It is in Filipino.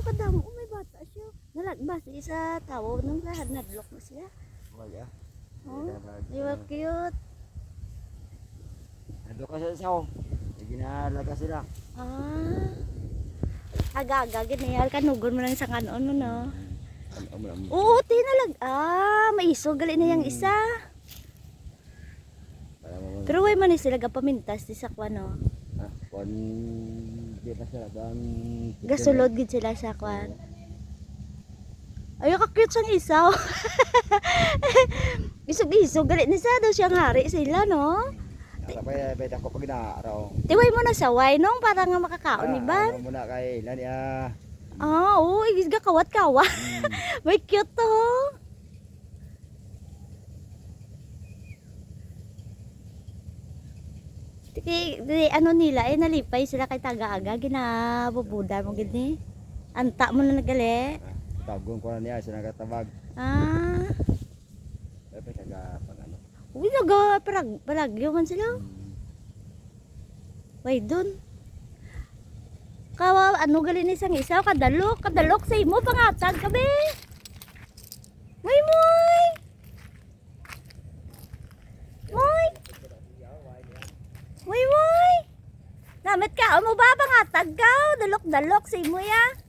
kadamo. Oh, may bata siya. Nalagbas isa tawo nung lahat nadlok mo siya. Wala. Oh, di ba cute? Ando ka sa isaw. Ginalaga sila. Ah. Aga-aga ginayal kanugon mo lang sa kanon mo no. Oo, tinalag. Ah, may iso gali na yang isa. Pero way man ni sila gapamintas di sakwa no. Ah, kon di pa sila bang Gasulod gid sila sa kwan. Ay, ka-cute sang isaw. Isog-isog gali ni sa daw siyang hari sila no. Sabay ko pag inaaraw. Tiway mo na sa way nong para nga makakaon ni Ban. Ano muna kay nani ah. Ah, oo, igisga kawat-kawat. May cute to. Di ano nila eh nalipay sila kay taga-aga ginabubuda mo gid ni. Anta mo na nagali. Tagong ko na niya sa nagatabag. Ah, Ay taga pag ano. uy naga palagyo man sila. Way dun. Kawa ano gali ni sang isaw kadalok sa imo pangatag kabe. Moy moy. Moy. Moy moy. Namit ka mo ba pangatag ka dalok sa imo ya?